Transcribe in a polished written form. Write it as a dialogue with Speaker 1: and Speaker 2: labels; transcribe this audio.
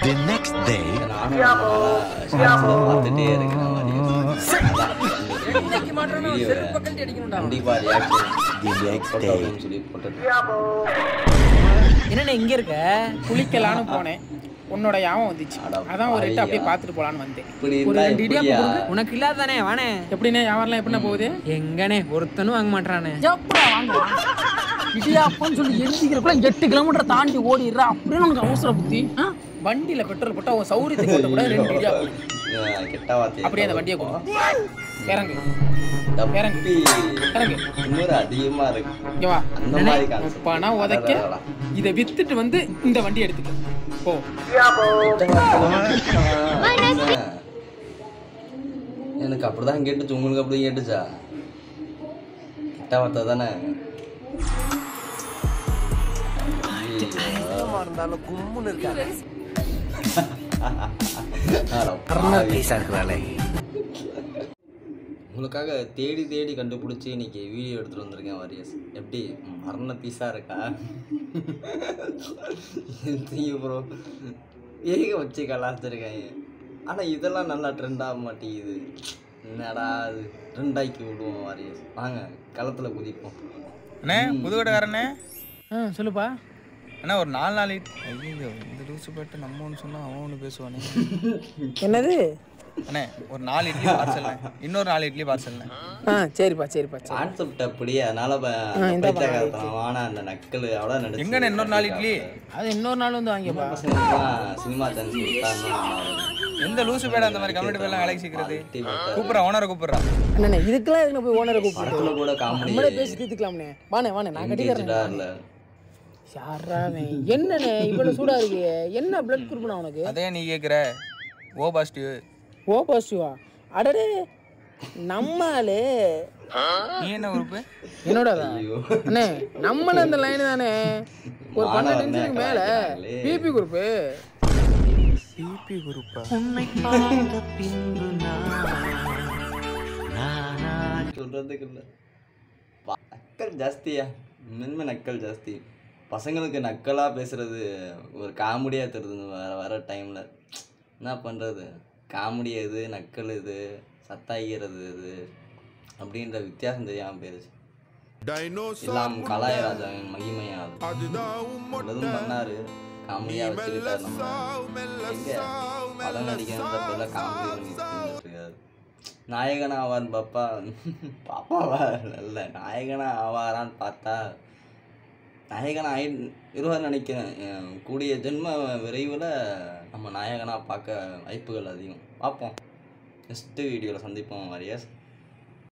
Speaker 1: The next day,
Speaker 2: பார்த்துட்டே இருக்கிறேன் கண்டிப்பா சொல்லி போட்டு
Speaker 3: என்ன இங்க இருக்க? குளிக்கலான்னு போனேன், உன்னோட யாபம் வந்துச்சு. அதான் ஒரு எட்டு அப்படியே பார்த்துட்டு போலான்னு வந்தேன். ஒரு 2 இடியாப்பம் கொடுங்க. உனக்கு இல்லாதானே வானே? எப்படினே வியாபாரம்லாம் எப்படின்னா போகுது? எங்கனே ஒருத்தனும் வாங்க மாட்டானே. இடியாப்பம்னு சொல்லி எழுதிக்கிறப்ப 8 கிலோமீட்டர் தாண்டி ஓடிடுறா. அப்படியே நமக்கு அவசர புத்தி. வண்டியில பெட்ரோல் போட்டா உன் சௌரியத்துக்கு போட்ட கூட 2 இடியாப்பம்
Speaker 2: கெட்ட வார்த்தை.
Speaker 3: அப்படியே அந்த வண்டியை கொடு. இறங்கு இறங்கு இறங்கு.
Speaker 2: இன்னொரு அதிகமா இருக்கு.
Speaker 3: இங்க வா.
Speaker 2: அந்த மாதிரி கான்செப்ட்.
Speaker 3: பணம் உதைக்க இதை வித்துட்டு வந்து இந்த வண்டி எடுத்துக்க போ.
Speaker 2: எனக்கு அப்படிதான் கேட்டுச்சு, உங்களுக்கு அப்படி கேட்டுச்சா? கெட்ட வார்த்தை தானே இருந்தாலும் கும்முன்னு இருக்காங்க. உங்களுக்காக தேடி தேடி கண்டுபிடிச்சி இன்னைக்கு வீடியோ எடுத்துட்டு வந்திருக்கேன் வாரியஸ். எப்படி மரண பீஸா இருக்கா? ப்ரோ ஏக வச்சு கலாச்சிருக்காங்க. ஆனால் இதெல்லாம் நல்லா ட்ரெண்ட் ஆக மாட்டேங்குது. என்னடா அது ட்ரெண்டாக்கி விடுவோம் வாரியஸ். வாங்க களத்தில் குதிப்போம்.
Speaker 4: அண்ணே புதுக்கோட்டைக்காரண்ணே.
Speaker 3: சொல்லுப்பா.
Speaker 4: அண்ணா ஒரு 4 ஐயோ இந்த லூசு போட்டு நம்ம ஒன்று சொன்னால் அவன் ஒன்று பேசுவானே.
Speaker 3: என்னது
Speaker 4: அண்ணே ஒரு 4 இட்லி பார்சல்ண்ணே, இன்னொரு 4 இட்லி பார்சல்ண்ணே.
Speaker 3: சரிப்பா சரிப்பா.
Speaker 2: கான்செப்ட் அப்படியே, அதனால வானா அந்த நக்கல் அவ்வளோ நடிச்சு.
Speaker 4: எங்கண்ணே இன்னொரு 4 இட்லி?
Speaker 3: அது இன்னொரு நாள் வந்து வாங்கிப்பா.
Speaker 2: சினிமா சான்ஸ் கொடுத்தாங்க.
Speaker 4: எந்த லூசு பேட அந்த மாதிரி கம்யூனிட்டி பேர்லாம் வேலைக்கு சீக்கிரது கூப்பிட்றா, ஓனரை கூப்பிட்றா.
Speaker 3: அண்ணே இதுக்கெல்லாம் எதுக்கு போய் ஓனரை கூப்பிட்டு
Speaker 2: கூட காமெடி
Speaker 3: நம்மளே பேசி தீர்த்துக்கலாம்ண்ணே. வானே வானே நான் கட்டிக்கிறேன். யாராவே என்னண்ணே இவ்வளவு சூடா இருக்கு? என்ன பிளட் குரூப்னா உனக்கு?
Speaker 4: அதே நீ கேட்குற. O positive.
Speaker 3: ஓ பாசிட்டிவா? அடடே நம்மளே.
Speaker 4: நீ என்ன குரூப்பு?
Speaker 3: என்னோட அண்ணே நம்மள அந்த லைன் தானே. ஒரு 12 நிமிஷத்துக்கு மேல பிபி குரூப்.
Speaker 4: பிபி குரூப்பா?
Speaker 2: சொல்றதுக்கு இல்லை, நக்கல் ஜாஸ்தியா. மென்மை நக்கல் ஜாஸ்தி. பசங்களுக்கு நக்கலாக பேசுகிறது ஒரு காமெடியாக தெரியுது வர டைமில். என்ன பண்ணுறது? காமெடி எது, நக்கல் இது, சத்தாய்கிறது இது அப்படின்ற வித்தியாசம் தெரியாமல் போயிருச்சு. எல்லாம் கலாயராஜாவின் மகிமையாது உள்ளதும் பண்ணார். காமெடியாக வச்சுக்கிட்டார். நம்ம எங்கே படம் நடிக்கிறன்ற பேரில் காமெடி பண்ணிட்டு நாயகனா ஆவார்னு பாப்பாவா இல்லை நாயகனா ஆவாரான்னு பார்த்தா நாயகனா இருவான்னு நினைக்கிறேன். கூடிய ஜென்ம விரைவில் நம்ம நாயகனாக பார்க்க வாய்ப்புகள் அதிகம். பார்ப்போம். நெக்ஸ்ட்டு வீடியோவில் சந்திப்போம் வாரியஸ்.